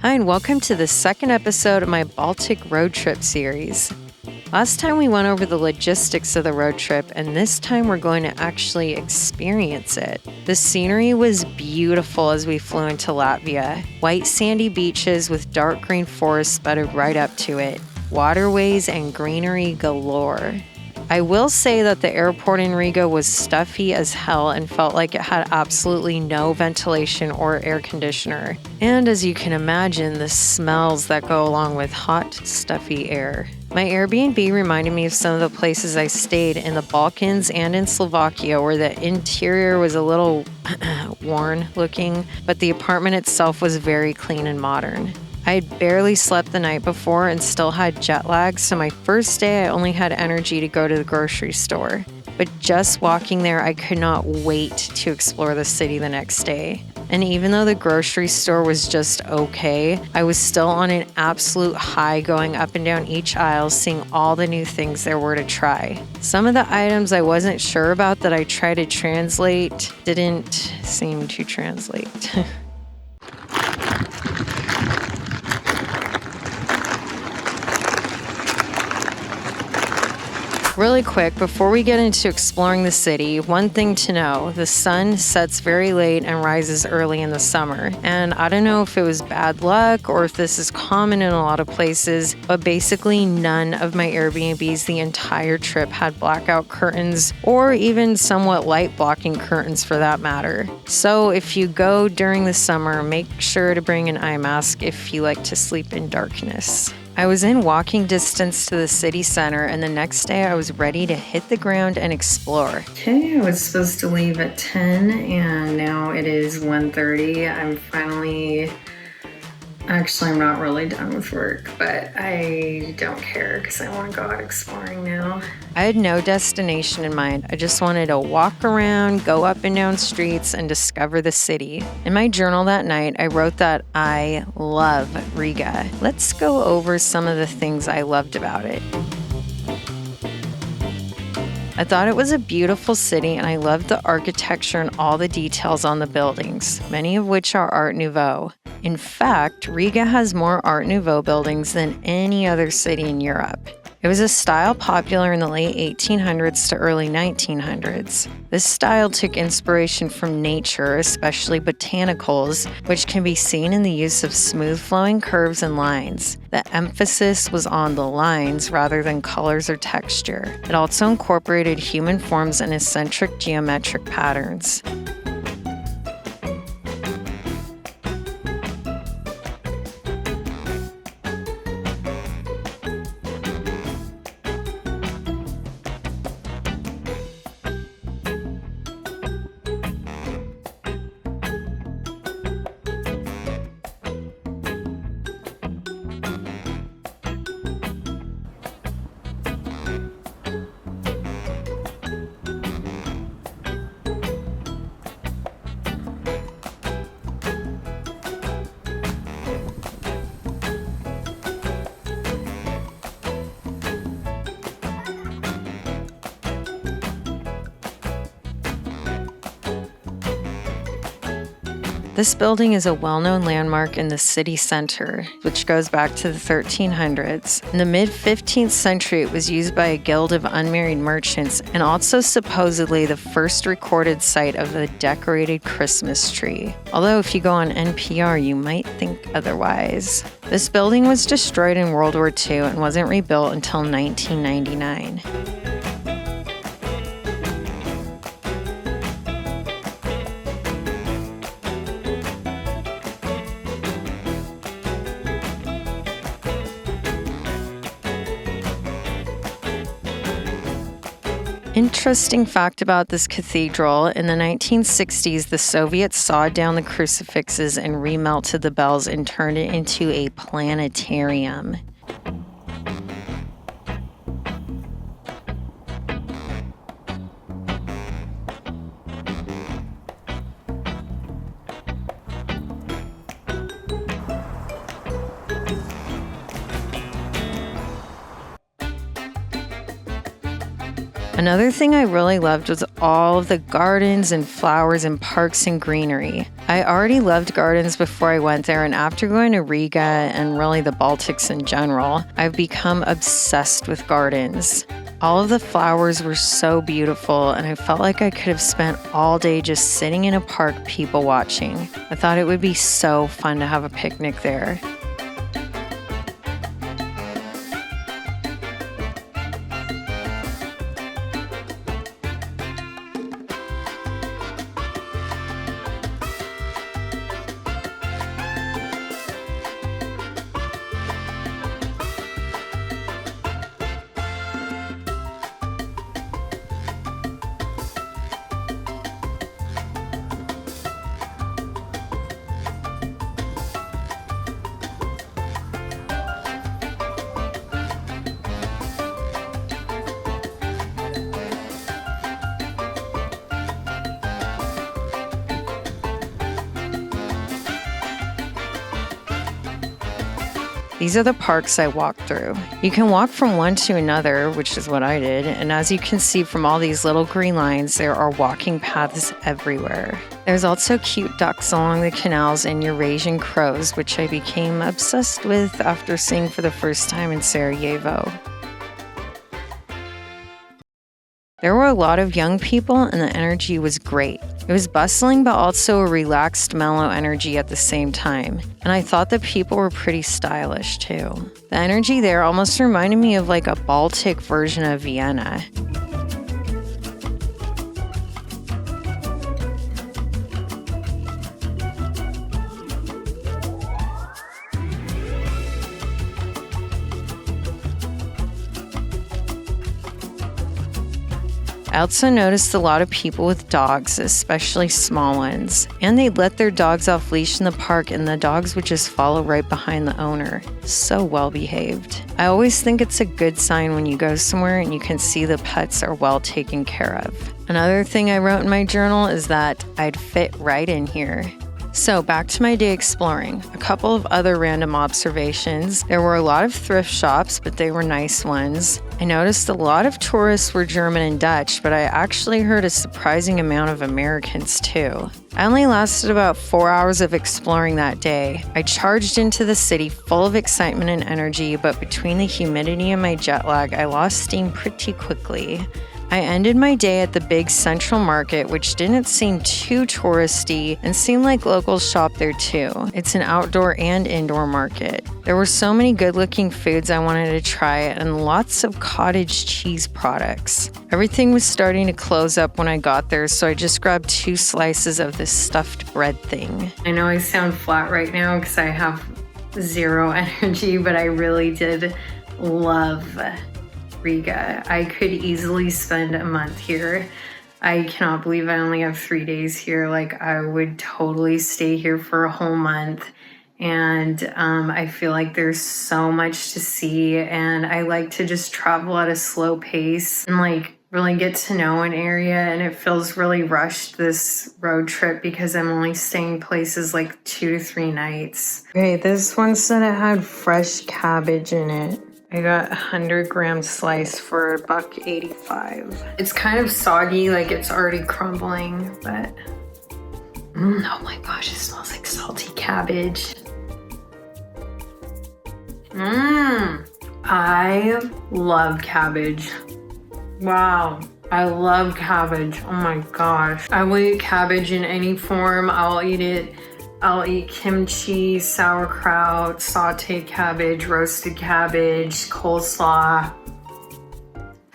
Hi, and welcome to the second episode of my Baltic road trip series. Last time we went over the logistics of the road trip, and this time we're going to actually experience it. The scenery was beautiful as we flew into Latvia. White sandy beaches with dark green forests butted right up to it. Waterways and greenery galore. I will say that the airport in Riga was stuffy as hell and felt like it had absolutely no ventilation or air conditioner. And as you can imagine, the smells that go along with hot, stuffy air. My Airbnb reminded me of some of the places I stayed in the Balkans and in Slovakia, where the interior was a little worn looking, but the apartment itself was very clean and modern. I had barely slept the night before and still had jet lag, so my first day I only had energy to go to the grocery store. But just walking there, I could not wait to explore the city the next day. And even though the grocery store was just okay, I was still on an absolute high going up and down each aisle, seeing all the new things there were to try. Some of the items I wasn't sure about that I tried to translate didn't seem to translate. Really quick, before we get into exploring the city, one thing to know, the sun sets very late and rises early in the summer. And I don't know if it was bad luck or if this is common in a lot of places, but basically none of my Airbnbs the entire trip had blackout curtains or even somewhat light blocking curtains for that matter. So if you go during the summer, make sure to bring an eye mask if you like to sleep in darkness. I was in walking distance to the city center, and the next day I was ready to hit the ground and explore. Okay, I was supposed to leave at 10, and now it is 1:30. I'm not really done with work, but I don't care because I want to go out exploring now. I had no destination in mind. I just wanted to walk around, go up and down streets, and discover the city. In my journal that night, I wrote that I love Riga. Let's go over some of the things I loved about it. I thought it was a beautiful city, and I loved the architecture and all the details on the buildings, many of which are Art Nouveau. In fact, Riga has more Art Nouveau buildings than any other city in Europe. It was a style popular in the late 1800s to early 1900s. This style took inspiration from nature, especially botanicals, which can be seen in the use of smooth-flowing curves and lines. The emphasis was on the lines rather than colors or texture. It also incorporated human forms and eccentric geometric patterns. This building is a well-known landmark in the city center, which goes back to the 1300s. In the mid-15th century, it was used by a guild of unmarried merchants and also supposedly the first recorded site of a decorated Christmas tree. Although if you go on NPR, you might think otherwise. This building was destroyed in World War II and wasn't rebuilt until 1999. Interesting fact about this cathedral, in the 1960s, the Soviets sawed down the crucifixes and remelted the bells and turned it into a planetarium. Another thing I really loved was all of the gardens and flowers and parks and greenery. I already loved gardens before I went there, and after going to Riga and really the Baltics in general, I've become obsessed with gardens. All of the flowers were so beautiful, and I felt like I could have spent all day just sitting in a park people watching. I thought it would be so fun to have a picnic there. These are the parks I walked through. You can walk from one to another, which is what I did, and as you can see from all these little green lines, there are walking paths everywhere. There's also cute ducks along the canals and Eurasian crows, which I became obsessed with after seeing for the first time in Sarajevo. There were a lot of young people and the energy was great. It was bustling but also a relaxed, mellow energy at the same time. And I thought the people were pretty stylish too. The energy there almost reminded me of like a Baltic version of Vienna. I also noticed a lot of people with dogs, especially small ones, and they'd let their dogs off leash in the park and the dogs would just follow right behind the owner. So well behaved. I always think it's a good sign when you go somewhere and you can see the pets are well taken care of. Another thing I wrote in my journal is that I'd fit right in here. So back to my day exploring. A couple of other random observations. There were a lot of thrift shops, but they were nice ones. I noticed a lot of tourists were German and Dutch, but I actually heard a surprising amount of Americans too. I only lasted about 4 hours of exploring that day. I charged into the city full of excitement and energy, but between the humidity and my jet lag, I lost steam pretty quickly. I ended my day at the big central market, which didn't seem too touristy and seemed like locals shop there too. It's an outdoor and indoor market. There were so many good-looking foods I wanted to try and lots of cottage cheese products. Everything was starting to close up when I got there, so I just grabbed 2 slices of this stuffed bread thing. I know I sound flat right now because I have zero energy, but I really did love Riga. I could easily spend a month here. I cannot believe I only have 3 days here. Like, I would totally stay here for a whole month. And I feel like there's so much to see, and I like to just travel at a slow pace and like really get to know an area, and it feels really rushed this road trip because I'm only staying places like 2 to 3 nights. Okay, this one said it had fresh cabbage in it. I got a 100-gram slice for $1.85. It's kind of soggy, like it's already crumbling, but oh my gosh, it smells like salty cabbage. I love cabbage. Wow, I love cabbage. Oh my gosh. I will eat cabbage in any form. I'll eat it. I'll eat kimchi, sauerkraut, sauteed cabbage, roasted cabbage, coleslaw.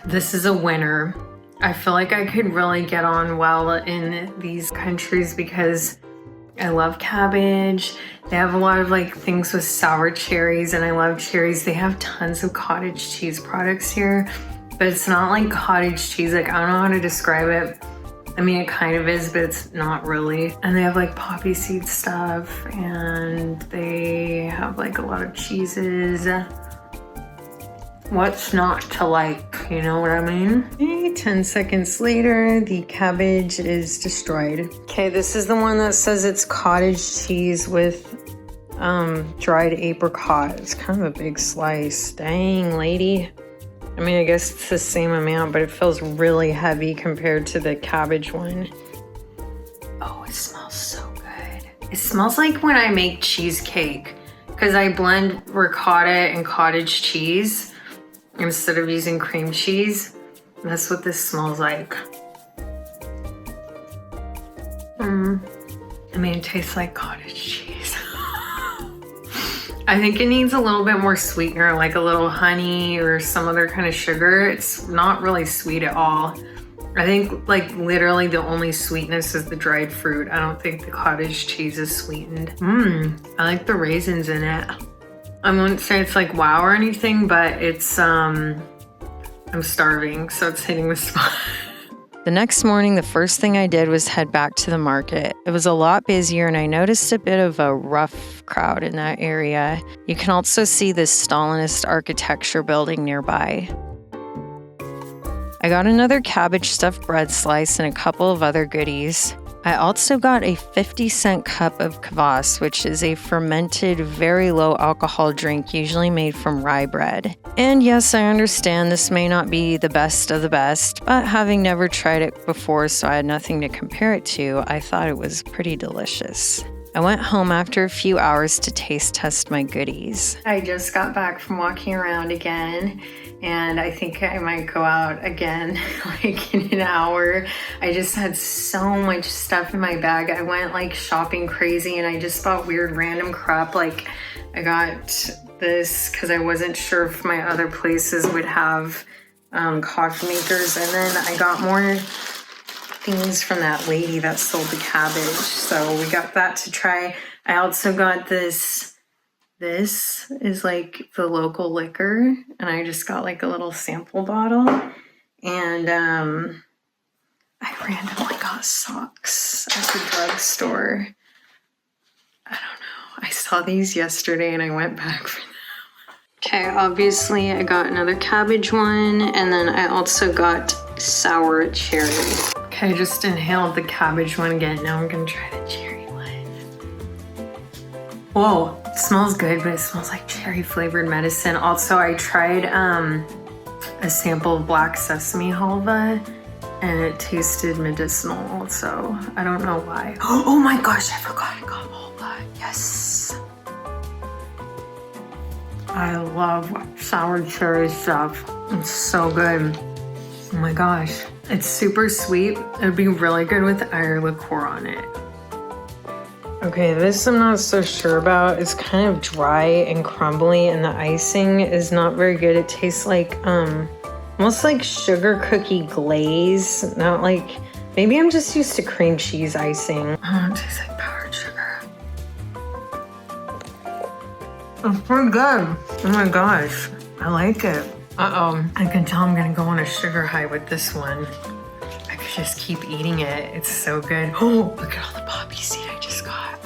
This is a winner. I feel like I could really get on well in these countries because I love cabbage. They have a lot of like things with sour cherries, and I love cherries. They have tons of cottage cheese products here, but it's not like cottage cheese. Like, I don't know how to describe it. I mean, it kind of is, but it's not really. And they have like poppy seed stuff, and they have like a lot of cheeses. What's not to like, you know what I mean? Okay, 10 seconds later, the cabbage is destroyed. Okay, this is the one that says it's cottage cheese with dried apricot. It's kind of a big slice. Dang, lady. I mean, I guess it's the same amount, but it feels really heavy compared to the cabbage one. Oh, it smells so good. It smells like when I make cheesecake, because I blend ricotta and cottage cheese instead of using cream cheese. That's what this smells like. I mean, it tastes like cottage cheese. I think it needs a little bit more sweetener, like a little honey or some other kind of sugar. It's not really sweet at all. I think like literally the only sweetness is the dried fruit. I don't think the cottage cheese is sweetened. I like the raisins in it. I wouldn't say it's like wow or anything, but it's, I'm starving, so it's hitting the spot. The next morning, the first thing I did was head back to the market. It was a lot busier and I noticed a bit of a rough crowd in that area. You can also see this Stalinist architecture building nearby. I got another cabbage stuffed bread slice and a couple of other goodies. I also got a 50-cent cup of kvass, which is a fermented, very low alcohol drink usually made from rye bread. And yes, I understand this may not be the best of the best, but having never tried it before so I had nothing to compare it to, I thought it was pretty delicious. I went home after a few hours to taste test my goodies. I just got back from walking around again, and I think I might go out again like in an hour. I just had so much stuff in my bag. I went like shopping crazy and I just bought weird random crap. Like I got this because I wasn't sure if my other places would have coffee makers, and then I got more things from that lady that sold the cabbage, so we got that to try. I also got this is like the local liquor, and I just got like a little sample bottle, and I randomly got socks at the drugstore. I don't know, I saw these yesterday and I went back for them. Okay, obviously I got another cabbage one, and then I also got sour cherry. Okay, I just inhaled the cabbage one again. Now I'm gonna try the cherry one. Whoa, it smells good, but it smells like cherry flavored medicine. Also, I tried a sample of black sesame halva, and it tasted medicinal also. I don't know why. Oh my gosh, I forgot I got halva. Yes. I love sour cherry stuff. It's so good. Oh my gosh. It's super sweet. It'd be really good with Irish liqueur on it. Okay, this I'm not so sure about. It's kind of dry and crumbly, and the icing is not very good. It tastes like almost like sugar cookie glaze. Not like, maybe I'm just used to cream cheese icing. Oh, it tastes like powdered sugar. It's pretty good. Oh my gosh, I like it. I can tell I'm gonna go on a sugar high with this one. I could just keep eating it. It's so good. Oh, look at all the poppy seed I just got.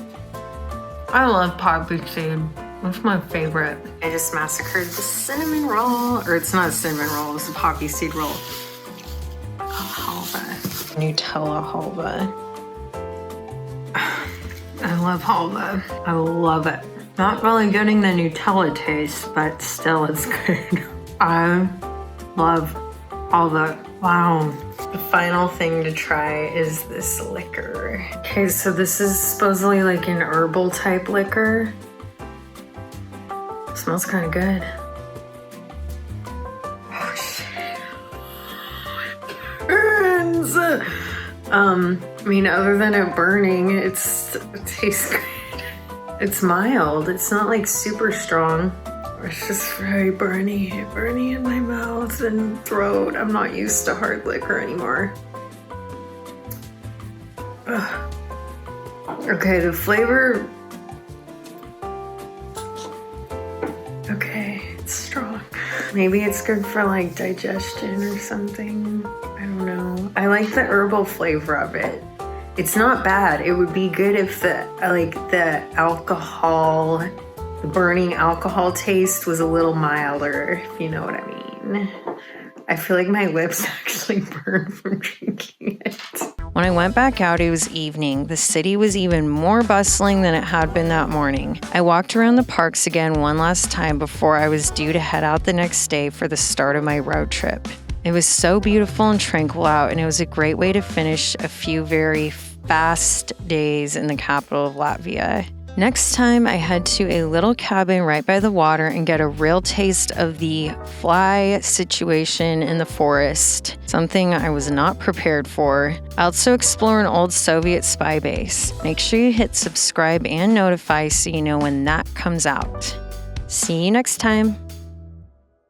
I love poppy seed. That's my favorite. I just massacred the cinnamon roll, or it's not a cinnamon roll, it's a poppy seed roll. Halva. Nutella halva. I love halva. I love it. Not really getting the Nutella taste, but still it's good. I love all that. Wow. The final thing to try is this liquor. Okay, so this is supposedly like an herbal type liquor. Smells kind of good. Oh shit. It burns. I mean, other than it burning, it tastes good. It's mild. It's not like super strong. It's just very burny in my mouth and throat. I'm not used to hard liquor anymore. Ugh. Okay, the flavor. Okay, it's strong. Maybe it's good for like digestion or something. I don't know. I like the herbal flavor of it. It's not bad. It would be good if the alcohol, the burning alcohol taste was a little milder, if you know what I mean. I feel like my lips actually burn from drinking it. When I went back out, it was evening. The city was even more bustling than it had been that morning. I walked around the parks again one last time before I was due to head out the next day for the start of my road trip. It was so beautiful and tranquil out, and it was a great way to finish a few very fast days in the capital of Latvia. Next time, I head to a little cabin right by the water and get a real taste of the fly situation in the forest, something I was not prepared for. I also explore an old Soviet spy base. Make sure you hit subscribe and notify so you know when that comes out. See you next time.